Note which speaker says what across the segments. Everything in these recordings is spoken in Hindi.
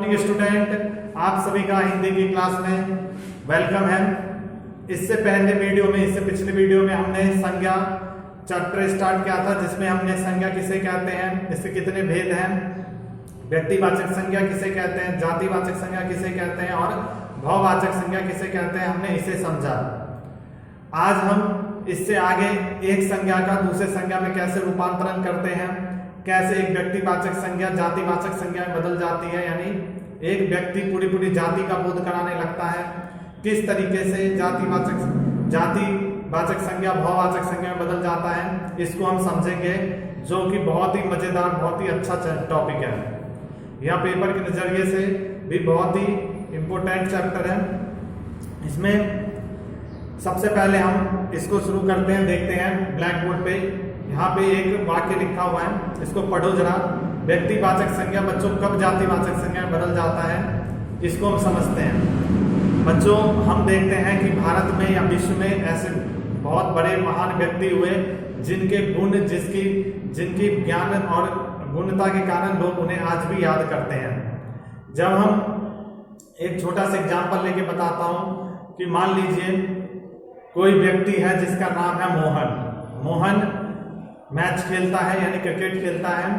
Speaker 1: मॉर्निंग स्टूडेंट, आप सभी का हिंदी की क्लास में वेलकम है। इससे पिछले वीडियो में हमने संज्ञा चैप्टर स्टार्ट किया था, जिसमें हमने संज्ञा किसे कहते हैं, इसके कितने भेद हैं, व्यक्तिवाचक संज्ञा किसे कहते हैं, जातिवाचक संज्ञा किसे कहते हैं और भाववाचक संज्ञा किसे कहते हैं, हमने इसे समझा। आज हम इससे आगे एक संज्ञा का दूसरे संज्ञा में कैसे रूपांतरण करते हैं, कैसे एक व्यक्तिवाचक संज्ञा जातिवाचक संज्ञा में बदल जाती है, यानी एक व्यक्ति पूरी जाति का बोध कराने लगता है, किस तरीके से जातिवाचक संज्ञा भाववाचक संज्ञा में बदल जाता है, इसको हम समझेंगे, जो कि बहुत ही मजेदार, बहुत ही अच्छा टॉपिक है। यह पेपर के नजरिए से भी बहुत ही इंपॉर्टेंट चैप्टर है। इसमें सबसे पहले हम इसको शुरू करते हैं, देखते हैं ब्लैक बोर्ड पे। यहाँ पे एक वाक्य लिखा हुआ है, इसको पढ़ो जरा। व्यक्तिवाचक संज्ञा बच्चों कब जातिवाचक संज्ञा में बदल जाता है, इसको हम समझते हैं। बच्चों, हम देखते हैं कि भारत में या विश्व में ऐसे बहुत बड़े महान व्यक्ति हुए जिनके गुण जिनकी ज्ञान और गुणता के कारण लोग उन्हें आज भी याद करते हैं। जब हम एक छोटा सा एग्जाम्पल लेके बताता हूँ कि मान लीजिए कोई व्यक्ति है जिसका नाम है मोहन। मोहन मैच खेलता है, यानी क्रिकेट खेलता है,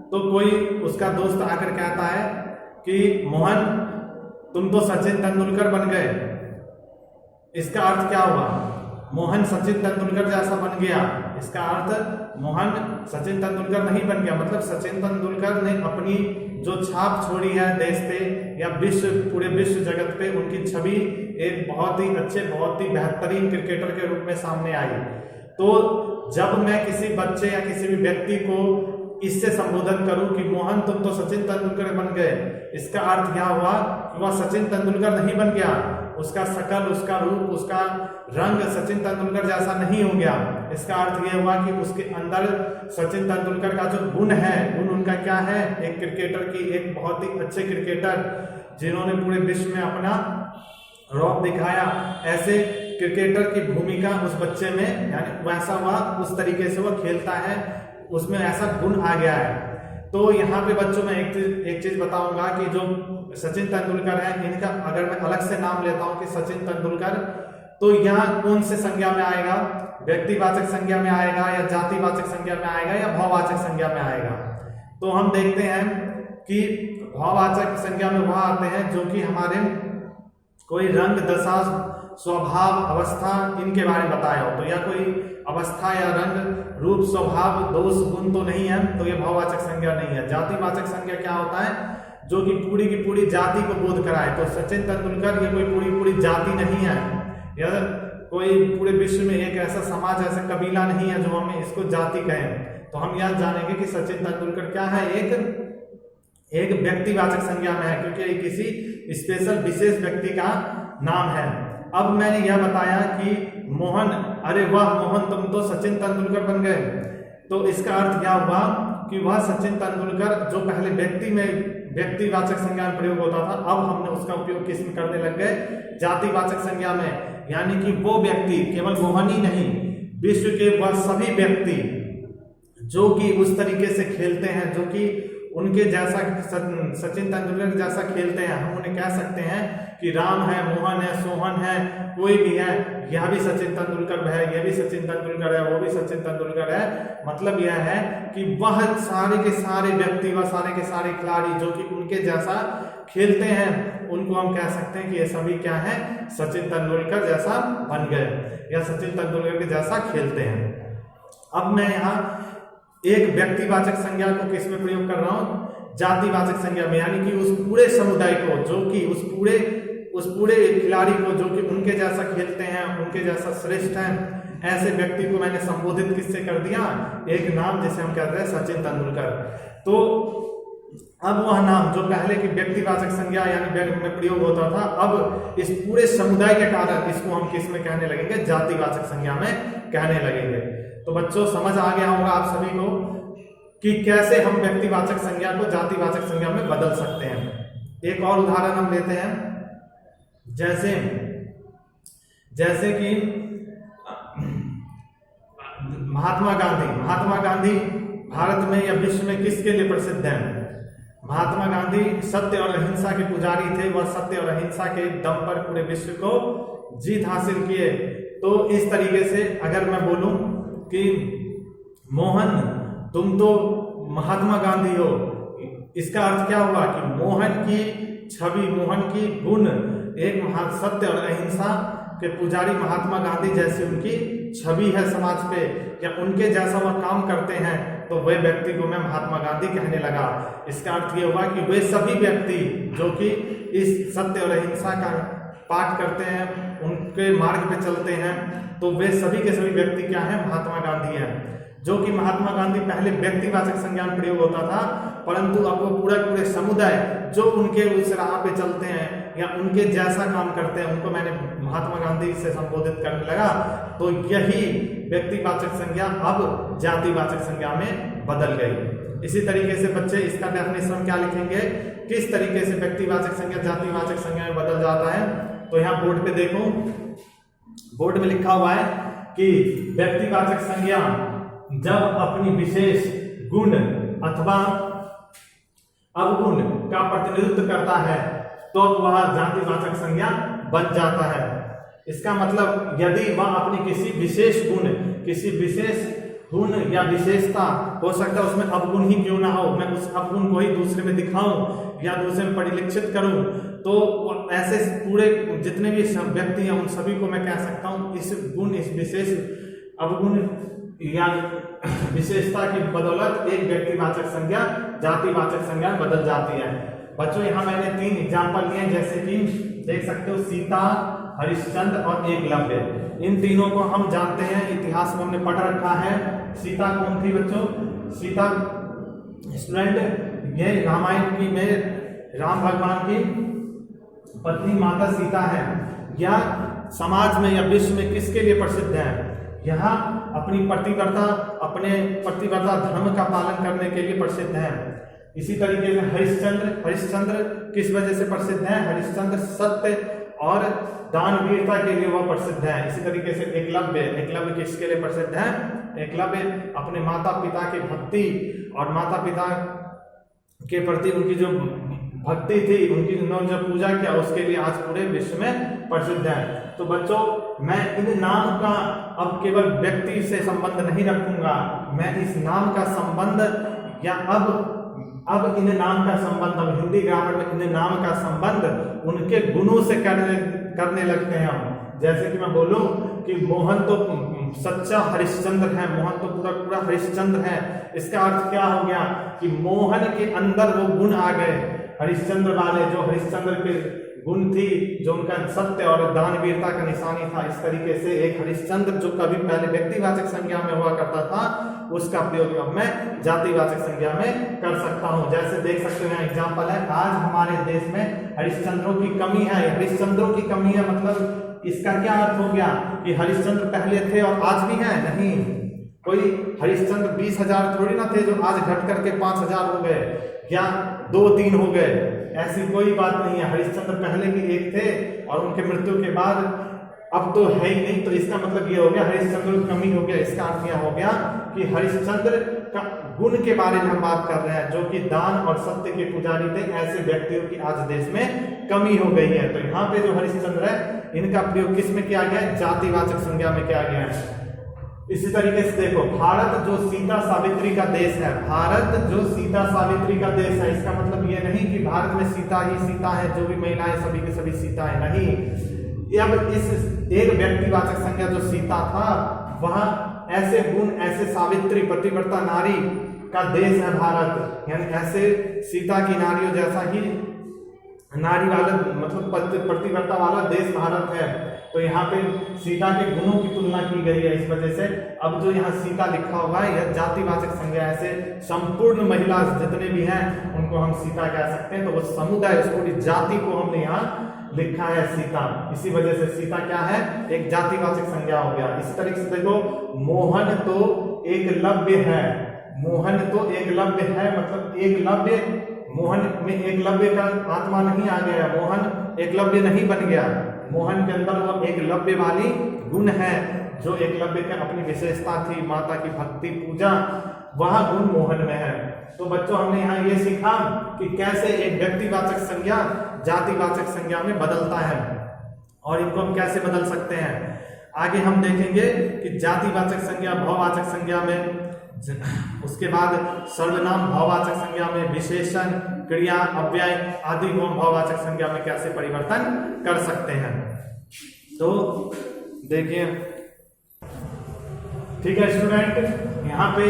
Speaker 1: तो कोई उसका दोस्त आकर कहता है कि मोहन तुम तो सचिन तेंदुलकर बन गए। इसका अर्थ क्या हुआ? मोहन सचिन तेंदुलकर जैसा बन गया। इसका अर्थ मोहन सचिन तेंदुलकर नहीं बन गया, मतलब सचिन तेंदुलकर ने अपनी जो छाप छोड़ी है देश पे या पूरे विश्व जगत पे, उनकी छवि एक बहुत ही अच्छे, बहुत ही बेहतरीन क्रिकेटर के रूप में सामने आई। तो जब मैं किसी बच्चे या किसी भी व्यक्ति को इससे संबोधन करूं कि मोहन तुम तो सचिन तेंदुलकर बन गए, इसका अर्थ क्या हुआ कि वह सचिन तेंदुलकर नहीं बन गया, उसका शकल, उसका रूप, उसका रंग सचिन तेंदुलकर जैसा नहीं हो गया। इसका अर्थ यह हुआ कि उसके अंदर सचिन तेंदुलकर का जो गुण है, गुण उनका क्या है, एक क्रिकेटर की, एक बहुत ही अच्छे क्रिकेटर जिन्होंने पूरे विश्व में अपना रौब दिखाया, ऐसे क्रिकेटर की भूमिका उस बच्चे में, यानी वैसा वह उस तरीके से वह खेलता है, उसमें ऐसा गुण आ गया है। तो यहाँ पे बच्चों में एक चीज बताऊंगा कि जो सचिन तेंदुलकर है, इनका अगर मैं अलग से नाम लेता हूं कि सचिन तेंदुलकर, तो यहाँ कौन से संज्ञा में आएगा? व्यक्तिवाचक संज्ञा में आएगा या जातिवाचक संज्ञा में आएगा या भाववाचक संज्ञा में आएगा? तो हम देखते हैं कि भाववाचक संज्ञा में वह आते हैं जो कि हमारे कोई रंग, दशा, स्वभाव, अवस्था, इनके बारे में बताया हो। तो या कोई अवस्था या रंग, रूप, स्वभाव, दोष, गुण तो नहीं है, तो ये भाववाचक संज्ञा नहीं है। जातिवाचक संज्ञा क्या होता है? जो कि पूरी की पूरी जाति को बोध कराए। तो सचिन तेंदुलकर ये कोई पूरी जाति नहीं है, या कोई पूरे विश्व में एक ऐसा समाज, ऐसा कबीला नहीं है जो हमें इसको जाति कहें। तो हम यह जानेंगे कि सचिन तेंदुलकर क्या है, एक व्यक्तिवाचक संज्ञा में है, क्योंकि ये किसी स्पेशल विशेष व्यक्ति का नाम है। अब मैंने यह बताया कि मोहन, अरे वाह मोहन तुम तो सचिन तेंदुलकर बन गए, तो इसका अर्थ क्या हुआ कि वह सचिन तेंदुलकर जो पहले व्यक्तिवाचक संज्ञा में प्रयोग होता था, अब हमने उसका उपयोग किस में करने लग गए? जातिवाचक संज्ञा में। यानी कि वो व्यक्ति, केवल मोहन ही नहीं, विश्व के वह सभी व्यक्ति जो कि उस तरीके से खेलते हैं, जो कि उनके जैसा सचिन तेंदुलकर जैसा खेलते हैं, हम उन्हें कह सकते हैं कि राम है, मोहन है, सोहन है, कोई भी है, यह भी सचिन तेंदुलकर है, यह भी सचिन तेंदुलकर है, वो भी सचिन तेंदुलकर है। मतलब यह है कि वह सारे के सारे व्यक्ति, वह सारे के सारे खिलाड़ी जो कि उनके जैसा खेलते हैं, उनको हम कह सकते हैं कि ये सभी क्या है? सचिन तेंदुलकर जैसा बन गए या सचिन तेंदुलकर के जैसा खेलते हैं। अब मैं यहाँ एक व्यक्तिवाचक संज्ञा को किस में प्रयोग कर रहा हूं? जातिवाचक संज्ञा में, यानी कि उस पूरे समुदाय को, जो कि उस पूरे खिलाड़ी को जो कि उनके जैसा खेलते हैं, उनके जैसा श्रेष्ठ हैं, ऐसे व्यक्ति को मैंने संबोधित किससे कर दिया? एक नाम जिसे हम कहते हैं सचिन तेंदुलकर। तो अब वह नाम जो पहले की व्यक्तिवाचक संज्ञा यानी में प्रयोग होता था, अब इस पूरे समुदाय के कारण इसको हम किस में कहने लगेंगे? जातिवाचक संज्ञा में कहने लगेंगे। तो बच्चों समझ आ गया होगा आप सभी को कि कैसे हम व्यक्तिवाचक संज्ञा को जातिवाचक संज्ञा में बदल सकते हैं। एक और उदाहरण हम लेते हैं, जैसे कि महात्मा गांधी भारत में या विश्व में किसके लिए प्रसिद्ध हैं? महात्मा गांधी सत्य और अहिंसा के पुजारी थे। वह सत्य और अहिंसा के दम पर पूरे विश्व को जीत हासिल किए। तो इस तरीके से अगर मैं बोलूं कि मोहन तुम तो महात्मा गांधी हो, इसका अर्थ क्या हुआ कि मोहन की छवि, मोहन की गुण, एक सत्य और अहिंसा के पुजारी महात्मा गांधी जैसी उनकी छवि है समाज पे, या उनके जैसा वह काम करते हैं, तो वे व्यक्ति को मैं महात्मा गांधी कहने लगा। इसका अर्थ ये हुआ कि वे सभी व्यक्ति जो कि इस सत्य और अहिंसा का पाठ करते हैं, उनके मार्ग पे चलते हैं, तो वे सभी के सभी व्यक्ति क्या हैं? महात्मा गांधी हैं। जो कि महात्मा गांधी पहले व्यक्तिवाचक संज्ञान प्रयोग होता था, परंतु अब वो पूरे समुदाय जो उनके उस राह पे चलते हैं या उनके जैसा काम करते हैं, उनको मैंने महात्मा गांधी से संबोधित करने लगा। तो यही व्यक्तिवाचक संज्ञा अब जातिवाचक संज्ञा में बदल गई। इसी तरीके से बच्चे इसका डेफिनेशन क्या लिखेंगे, किस तरीके से व्यक्तिवाचक संज्ञा जातिवाचक संज्ञा में बदल जाता है। तो यहाँ बोर्ड पे देखो, बोर्ड में लिखा हुआ है कि व्यक्तिवाचक संज्ञा जब अपनी विशेष गुण अथवा अवगुण का प्रतिनिधित्व करता है तो वह जातिवाचक संज्ञा बन जाता है। इसका मतलब यदि वह अपनी किसी विशेष गुण या विशेषता, हो सकता है उसमें अवगुण ही क्यों ना हो, मैं उस अवगुण को ही दूसरे में दिखाऊं या दूसरे में परिलक्षित करूं, तो ऐसे पूरे जितने भी व्यक्ति हैं उन सभी को मैं कह सकता हूं इस गुण, इस विशेष अवगुण या विशेषता की बदौलत एक व्यक्तिवाचक संज्ञा जातिवाचक संज्ञा बदल जाती है। बच्चों यहाँ मैंने 3 एग्जाम्पल लिए, जैसे कि देख सकते हो सीता, हरिश्चंद्र और एकलव्य। इन तीनों को हम जानते हैं, इतिहास में हमने पढ़ रखा है। सीता कौन थी बच्चों? सीता स्टूडेंट, ये रामायण की में राम भगवान की पत्नी माता सीता है। यह समाज में या विश्व में किसके लिए प्रसिद्ध है? यहाँ अपने प्रतिव्रता धर्म का पालन करने के लिए प्रसिद्ध है। इसी तरीके से हरिश्चंद्र किस वजह से प्रसिद्ध है? हरिश्चंद्र सत्य और दानवीरता के लिए वह प्रसिद्ध है। इसी तरीके से एकलव्य किसके लिए प्रसिद्ध है? एकलव्य अपने माता पिता की भक्ति और माता पिता के प्रति उनकी जो भक्ति थी, उनकी उन्होंने जो पूजा किया, उसके लिए आज पूरे विश्व में प्रसिद्ध है। तो बच्चों मैं इन नाम का अब केवल व्यक्ति से संबंध नहीं रखूंगा, मैं इस नाम का संबंध या अब इन नाम का संबंध, अब हिंदी ग्रामर में इन नाम का संबंध उनके गुणों से करने लगते हैं हम। जैसे कि मैं बोलूं कि मोहन तो सच्चा हरिश्चंद्र है, मोहन तो पूरा हरिश्चंद्र है। इसका अर्थ क्या हो गया कि मोहन के अंदर वो गुण आ गए, हरिश्चंद्र वाले, जो हरिश्चंद्र के गुण थी, जो उनका सत्य और दानवीरता का निशानी था। इस तरीके से एक हरिश्चंद्र जो कभी पहले व्यक्तिवाचक संज्ञा में हुआ करता था, उसका प्रयोग अब मैं जातिवाचक संज्ञा में कर सकता हूं। जैसे देख सकते हैं एग्जाम्पल है, आज हमारे देश में हरिश्चंद्रों की कमी है। हरिश्चंद्रों की कमी है मतलब इसका क्या अर्थ हो गया कि हरिश्चंद्र पहले थे और आज भी हैं? नहीं, कोई हरिश्चंद्र 20,000 थोड़ी ना थे जो आज घट करके 5,000 हो गए या 2-3 हो गए, ऐसी कोई बात नहीं है। हरिश्चंद्र पहले भी एक थे और उनके मृत्यु के बाद अब तो है ही नहीं। तो इसका मतलब ये हो गया हरिश्चंद्र की कमी हो गया। इसका अर्थ यह हो गया कि हरिश्चंद्र का गुण के बारे में हम बात कर रहे हैं, जो कि दान और सत्य के पुजारी थे। ऐसे व्यक्तियों की आज देश में कमी हो गई है। तो यहाँ पे जो हरिश्चंद्र है, इनका प्रयोग किस में किया गया है? जातिवाचक संज्ञा में किया गया है। इसी तरीके से देखो, भारत जो सीता सावित्री का देश है, भारत जो सीता सावित्री का देश है, इसका मतलब ये नहीं कि भारत में सीता ही सीता है, जो भी महिलाएं सभी की सभी सीता है, नहीं। अब इस एक व्यक्तिवाचक संज्ञा जो सीता था, वह ऐसे गुण, ऐसे सावित्री पतिव्रता नारी का देश है भारत, यानी ऐसे सीता की नारियों जैसा ही नारी वाला मतलब प्रतिव्रता वाला देश भारत है। तो यहाँ पे सीता के गुणों की तुलना की गई है। इस वजह से अब जो यहाँ सीता लिखा हुआ है, यह जातिवाचक संज्ञा, ऐसे संपूर्ण महिला जितने भी हैं उनको हम सीता कह सकते हैं। तो वो समुदाय, उस पूरी जाति को हमने यहाँ लिखा है सीता। इसी वजह से सीता क्या है? एक जातिवाचक संज्ञा हो गया। इसी तरीके से देखो, मोहन तो एकलव्य है, मोहन तो एकलव्य है मतलब एकलव्य, मोहन में एकलव्य का आत्मा नहीं आ गया, मोहन एकलव्य नहीं बन गया। मोहन के अंदर वो एकलव्य वाली गुण है, जो एकलव्य की अपनी विशेषता थी, माता की भक्ति पूजा, वह गुण मोहन में है। तो बच्चों हमने यहाँ ये सीखा कि कैसे एक व्यक्तिवाचक संज्ञा जातिवाचक संज्ञा में बदलता है और इनको हम कैसे बदल सकते हैं। आगे हम देखेंगे कि जातिवाचक संज्ञा भाववाचक संज्ञा में, उसके बाद सर्वनाम भाववाचक संज्ञा में, विशेषण, क्रिया, अव्यय आदि को हम भाववाचक संज्ञा में कैसे परिवर्तन कर सकते हैं। तो देखिए, ठीक है स्टूडेंट, यहाँ पे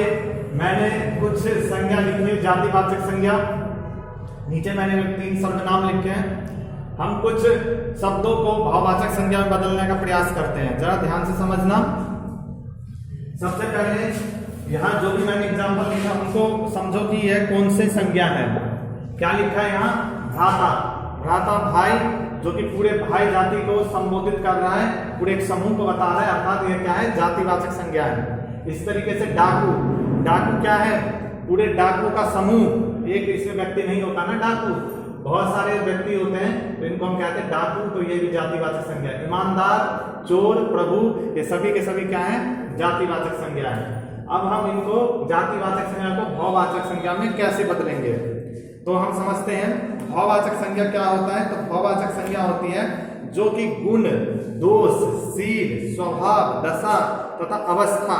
Speaker 1: मैंने कुछ संज्ञा लिखी है जातिवाचक संज्ञा, नीचे मैंने 3 सर्वनाम लिखे हैं। हम कुछ शब्दों को भाववाचक संज्ञा में बदलने का प्रयास करते हैं, जरा ध्यान से समझना। सबसे पहले यहाँ जो भी मैंने एग्जाम्पल लिखा उनको समझो कि यह कौन से संज्ञा है। क्या लिखा है यहाँ? भ्राता। भ्राता भाई, जो कि पूरे भाई जाति को संबोधित कर रहा है, पूरे एक समूह को बता रहा है, अर्थात यह क्या है? जातिवाचक संज्ञा है। इस तरीके से डाकू, डाकू क्या है? पूरे डाकू का समूह, एक इसमें व्यक्ति नहीं होता ना डाकू, बहुत सारे व्यक्ति होते हैं, तो इनको हम कहते हैं डाकू, तो ये भी जातिवाचक संज्ञा है। ईमानदार, चोर, प्रभु, ये सभी के सभी क्या है? जातिवाचक संज्ञा है। अब हम इनको जातिवाचक संज्ञा को भाववाचक संज्ञा में कैसे बदलेंगे, तो हम समझते हैं भाववाचक संज्ञा क्या होता है। तो भाववाचक संज्ञा होती है जो कि गुण, दोष, शील, स्वभाव, दशा तथा अवस्था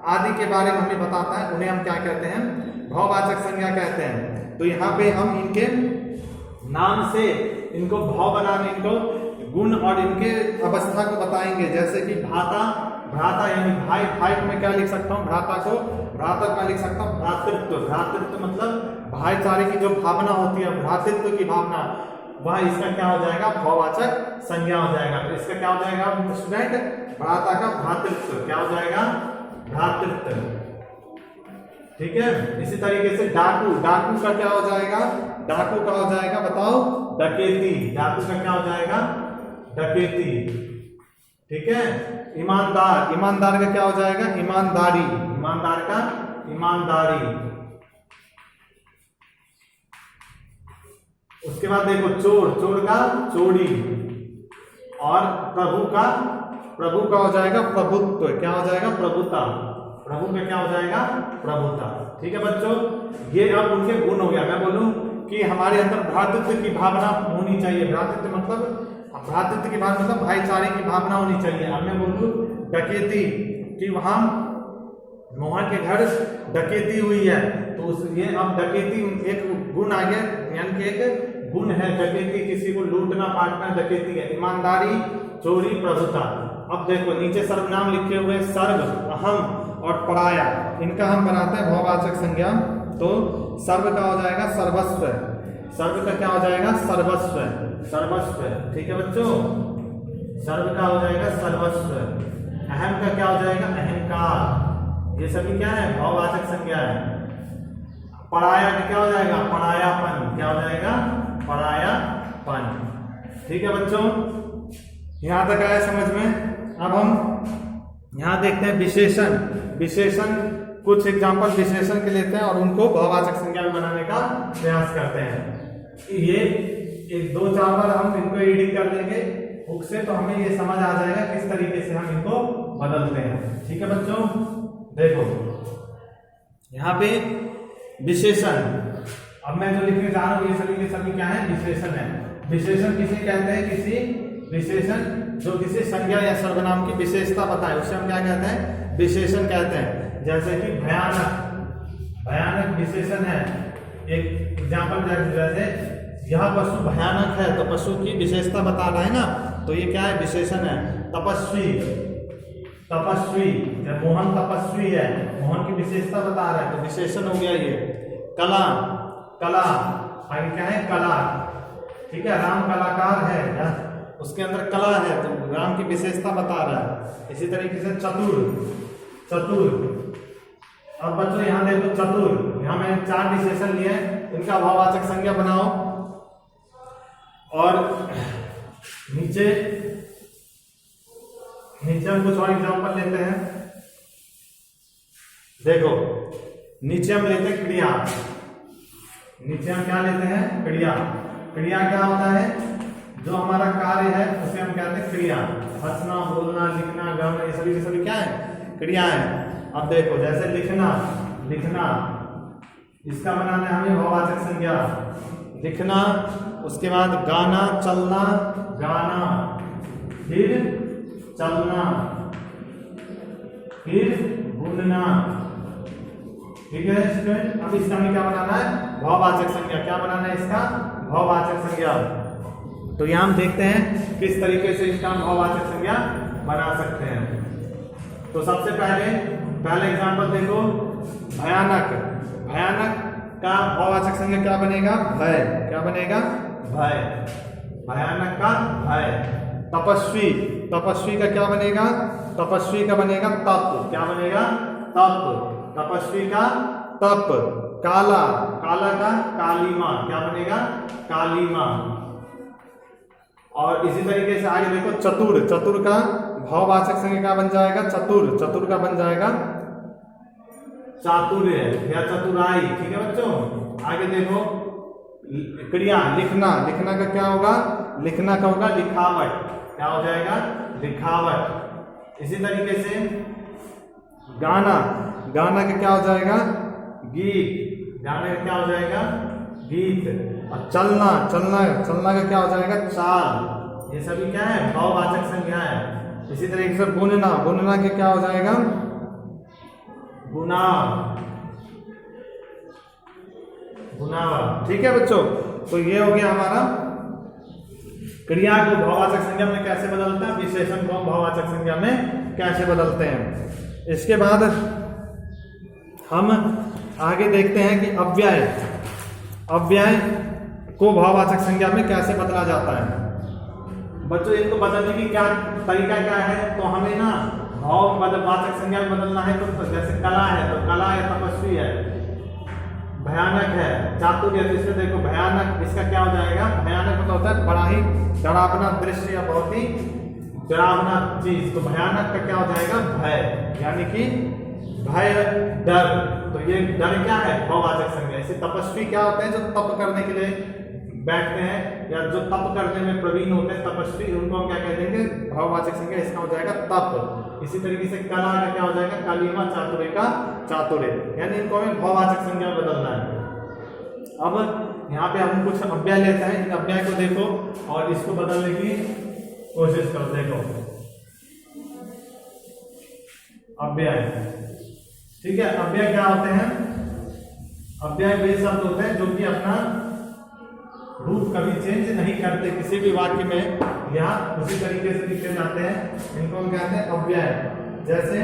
Speaker 1: आदि के बारे में हमें बताता है, उन्हें हम क्या कहते हैं? भाववाचक संज्ञा कहते हैं। तो यहाँ पे हम इनके नाम से इनको भाव बनाने, इनको गुण और इनके अवस्था को बताएंगे। जैसे कि भ्राता, भ्राता यानी भाई, भाई को मैं क्या लिख सकता हूँ? भ्राता को, भ्राता का लिख सकता हूँ भ्रातृत्व। भ्रातृत्व मतलब भाईचारे की जो भावना होती है, भ्रातृत्व की भावना, वह इसका क्या हो जाएगा? भाववाचक संज्ञा हो जाएगा। तो इसका क्या हो जाएगा स्टूडेंट? भ्राता का भ्रातृत्व क्या हो जाएगा? भ्रातृत्व। ठीक है, इसी तरीके से डाकू, डाकू का क्या हो जाएगा? डाकू का हो जाएगा, बताओ? डकैती। डाकू का क्या हो जाएगा? डकैती। ठीक है। ईमानदार, ईमानदार का क्या हो जाएगा? ईमानदारी। ईमानदार का ईमानदारी। उसके बाद देखो चोर, चोर का चोरी। और प्रभु का हो जाएगा प्रभुत्व। क्या हो जाएगा? प्रभुता। प्रभु का क्या हो जाएगा? प्रभुता। ठीक है बच्चों, ये अब उनके गुण हो गया। मैं बोलूं कि हमारे अंदर भ्रातृत्व की भावना होनी चाहिए। भ्रातृत्व मतलब, भ्रातृत्व की भावना मतलब भाईचारे की भावना होनी चाहिए। अब मैं बोलूं डकैती, कि वहां मोहन के घर डकैती हुई है, तो उस ये अब डकैती एक गुण आ गया, यानी कि एक गुण है डकैती, किसी को लूटना पाटना डकैती है। ईमानदारी, चोरी, प्रभुता। अब देखो नीचे सर्वनाम लिखे हुए, सर्व, अहम और पराया, इनका हम बनाते हैं भाववाचक संज्ञा। तो सर्व का हो जाएगा सर्वस्व। सर्व का क्या हो जाएगा? सर्वस्व। सर्वस्व। ठीक है बच्चों, सर्व का हो जाएगा सर्वस्व। अहम का क्या हो जाएगा? अहंकार। ये सभी क्या है? भाववाचक संज्ञा है। पराया का क्या हो जाएगा? परायापन। क्या हो जाएगा? परायापन। ठीक है बच्चों, यहां तक आया समझ में। अब हम यहां देखते हैं विशेषण। विशेषण, कुछ एग्जाम्पल विशेषण के लेते हैं और उनको भाववाचक संज्ञा में बनाने का प्रयास करते हैं। ये एक 2-4 बार हम इनको रीडिंग कर लेंगे बुक से, तो हमें ये समझ आ जाएगा किस तरीके से हम इनको बदलते हैं। ठीक है बच्चों, देखो यहाँ पे विशेषण, अब मैं जो लिखने जा रहा हूँ ये सभी के सभी क्या है? विशेषण है। विशेषण किसे कहते हैं? किसी विशेषण जो किसी संज्ञा या सर्वनाम की विशेषता बताए उसे हम क्या कहते हैं? विशेषण कहते हैं। जैसे कि भयानक, भयानक विशेषण है। एक एग्जाम्पल जैसे यह पशु भयानक है, तो पशु की विशेषता बता रहा है ना, तो ये क्या है? विशेषण है। तपस्वी, तपस्वी, जब मोहन तपस्वी है, मोहन की विशेषता बता रहा है, तो विशेषण हो गया ये। कला, कला, आगे क्या है? कला। ठीक है, राम कलाकार है, उसके अंदर कला है, तो राम की विशेषता बता रहा है। इसी तरीके से चतुर, चतुर। अब बच्चों यहाँ देखो चतुर, यहाँ मैंने 4 विशेषण लिए हैं, इनका भाववाचक संज्ञा बनाओ। और नीचे हम कुछ और एग्जाम्पल लेते हैं। देखो नीचे हम लेते हैं क्रिया। नीचे हम क्या लेते हैं? क्रिया। क्रिया क्या होता है? जो हमारा कार्य है उसे हम कहते हैं क्रिया। हंसना, बोलना, लिखना, गाना, ये सभी के सभी क्या है? क्रिया है। अब देखो जैसे लिखना, लिखना, इसका बनाना है हमें भाववाचक संज्ञा, लिखना, उसके बाद गाना, चलना, गाना, फिर चलना, फिर बुनना। ठीक है स्टूडेंट, अब इसका हमें क्या बनाना है, भाववाचक संज्ञा। क्या बनाना है इसका, भाववाचक संज्ञा। तो यहां हम देखते हैं किस तरीके से इसका हम भाववाचक संज्ञा बना सकते हैं। तो सबसे पहले एग्जांपल देखो, भयानक। भयानक का भाववाचक संज्ञा क्या बनेगा, भय। क्या बनेगा, भय। भयानक का भय। तपस्वी, तपस्वी का क्या बनेगा, तपस्वी का बनेगा तप। क्या बनेगा, तप। तपस्वी का तप। काला, काला का कालीमा। क्या बनेगा, कालीमा। और इसी तरीके से आगे देखो, चतुर। चतुर का भाववाचक संज्ञा क्या बन जाएगा, चतुर। चतुर का बन जाएगा चातुर्य या चतुराई। ठीक है बच्चों, आगे देखो, क्रिया, लिखना। लिखना का क्या होगा, लिखना का होगा लिखावट। क्या हो जाएगा, लिखावट। इसी तरीके से गाना। गाना का क्या हो जाएगा, गीत। गाने का क्या हो जाएगा, गीत। और चलना, चलना, चलना का क्या हो जाएगा, चाल। ये सभी क्या है, भाववाचक संज्ञा है। इसी तरीके से बुनना। बुनना के क्या हो जाएगा, बुना। बुनावा। ठीक है बच्चों, तो ये हो गया हमारा क्रिया को भाववाचक संज्ञा में कैसे बदलते हैं, विशेषण को भाववाचक संज्ञा में कैसे बदलते हैं। इसके बाद हम आगे देखते हैं कि अव्यय। अव्यय को भाववाचक संज्ञा में कैसे बदला जाता है। बच्चों इनको बदलने की क्या तरीका क्या है, तो हमें ना भाववाचक संज्ञा में बदलना है। तो जैसे कला है, तो कला है, तपस्वी है। भयानक है, चातुर्य। तो इसमें देखो भयानक, इसका क्या हो जाएगा, भयानक मतलब होता है बड़ा ही डरावना दृश्य या बहुत ही डरावना चीज। तो भयानक का क्या हो जाएगा, भय। यानी कि भय, डर। तो ये डर क्या है, भाववाचक संज्ञा। ऐसे तपस्वी क्या होते हैं, जो तप करने के लिए बैठते हैं या जो तप करने में प्रवीण होते हैं, तपस्वी, उनको हम क्या कह देंगे, भाववाचक संज्ञा। इसका हो जाएगा तप। इसी तरीके से कला का क्या हो जाएगा, कालीमा। चातुर्य का चातुर्य। यानी इनको हमें भाववाचक संज्ञा में बदलना है। अब यहाँ पे हम कुछ अव्यय लेते हैं, इन अव्यय को देखो और इसको बदलने की कोशिश करो। देखो अव्यय, ठीक है। अव्यय क्या होते हैं, अव्यय वे शब्द होते हैं जो कि अपना रूप कभी चेंज नहीं करते किसी भी वाक्य में, यहाँ उसी तरीके से लिखे जाते हैं। इनको हम कहते हैं अव्यय। जैसे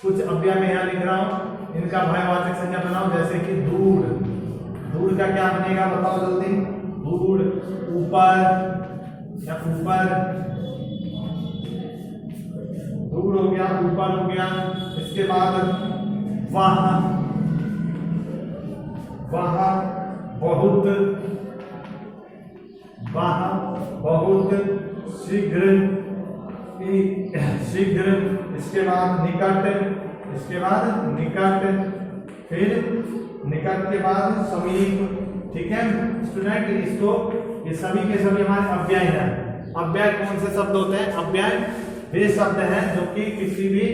Speaker 1: कुछ अव्यय में यहाँ लिख रहा हूं, इनका भाववाचक संज्ञा बनाओ। जैसे कि दूर। दूर का क्या बनेगा, बताओ जल्दी। दूर, ऊपर या ऊपर। दूर हो गया, ऊपर हो गया। इसके बाद वहां, वहां, बहुत, वहां, बहुत, शीघ्र, शीघ्र। इसके बाद निकट, इसके बाद निकट, फिर निकट के बाद समीप। ठीक है स्टूडेंट, इसको ये सभी के सभी हमारे अव्यय हैं। अव्यय कौन से शब्द होते हैं, अव्यय वे शब्द हैं जो कि किसी भी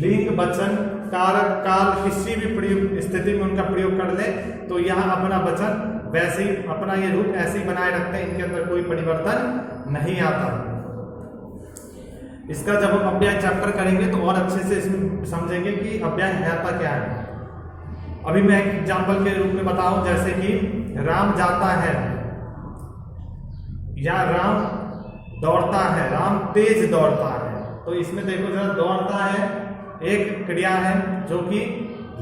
Speaker 1: लिंग, वचन, कारक, काल, किसी भी प्रयोग स्थिति में उनका प्रयोग कर ले तो यहाँ अपना वचन वैसे ही, अपना ये रूप ऐसे ही बनाए रखते हैं। इनके अंदर कोई परिवर्तन नहीं आता। इसका जब हम अव्यय चैप्टर करेंगे तो और अच्छे से इसमें समझेंगे कि अव्यय है क्या है। अभी मैं एक एग्जाम्पल के रूप में बताऊं, जैसे कि राम जाता है या राम दौड़ता है, राम तेज दौड़ता है। तो इसमें देखो जरा, दौड़ता है एक क्रिया है जो कि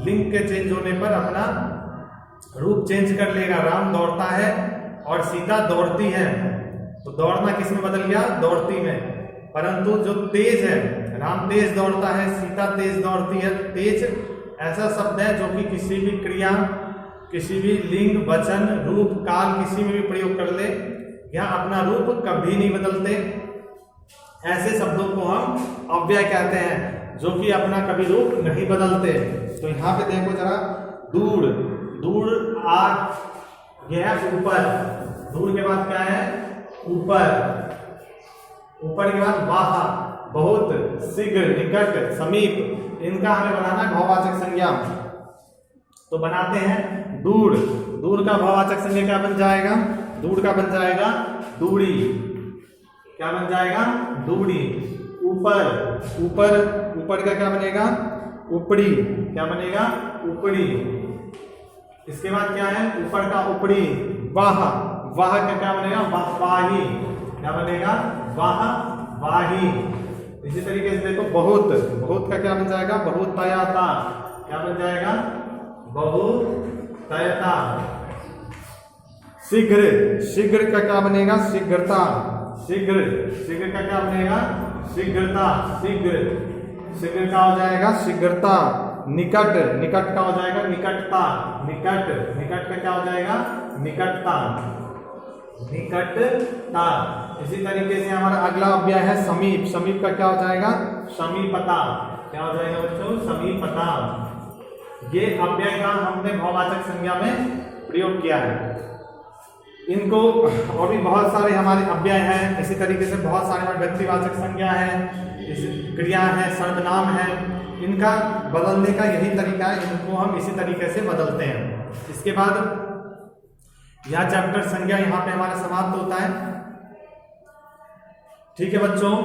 Speaker 1: लिंग के चेंज होने पर अपना रूप चेंज कर लेगा। राम दौड़ता है और सीता दौड़ती है, तो दौड़ना किस में बदल गया, दौड़ती में। परंतु जो तेज है, राम तेज दौड़ता है, सीता तेज दौड़ती है। तेज ऐसा शब्द है जो कि किसी भी क्रिया, किसी भी लिंग, वचन, रूप, काल किसी में भी प्रयोग कर ले, यह अपना रूप कभी नहीं बदलते। ऐसे शब्दों को हम अव्यय कहते हैं जो कि अपना कभी रूप नहीं बदलते। तो यहाँ पे देखो जरा, दूर, दूर आ, यह है ऊपर। दूर के बाद क्या है, ऊपर। ऊपर के बाद बाहा, बहुत, शीघ्र, निकट, समीप। इनका हमें बनाना है भाववाचक संज्ञा। तो बनाते हैं दूर। दूर का भाववाचक संज्ञा क्या बन जाएगा? दूर का बन जाएगा दूरी। क्या बन जाएगा? दूरी। ऊपर, ऊपर, ऊपर का क्या बनेगा? ऊपरी। क्या बनेगा? ऊपरी। इसके बाद क्या है? ऊपर का ऊपरी। वाह, वाह का क्या बनेगा? वाही। क्या बनेगा? वाह, वाही। इसी तरीके से देखो बहुत, बहुत का क्या बन जाएगा? बहुतायता। क्या बन जाएगा? बहुतायता। शीघ्र, शीघ्र का क्या बनेगा? शीघ्रता। शीघ्र, शीघ्र का क्या बनेगा? शीघ्रता। शीघ्र, शीघ्र का हो जाएगा? शीघ्रता। निकट, निकट का हो जाएगा? निकटता। निकट, निकट का क्या हो जाएगा? निकटता। निकटता। इसी तरीके से हमारा अगला अव्यय है समीप। समीप का क्या हो जाएगा? समीपता। क्या हो जाएगा बच्चों? समीपता। ये अव्यय का हमने भाववाचक संज्ञा में प्रयोग किया है। इनको और भी बहुत सारे हमारे अव्यय हैं। इसी तरीके से बहुत सारे हमारे व्यक्तिवाचक संज्ञा है, क्रिया है, सर्वनाम है। इनका बदलने का यही तरीका है, इनको हम इसी तरीके से बदलते हैं। इसके बाद यह चैप्टर संज्ञा यहाँ पे हमारा समाप्त होता है। ठीक है बच्चों।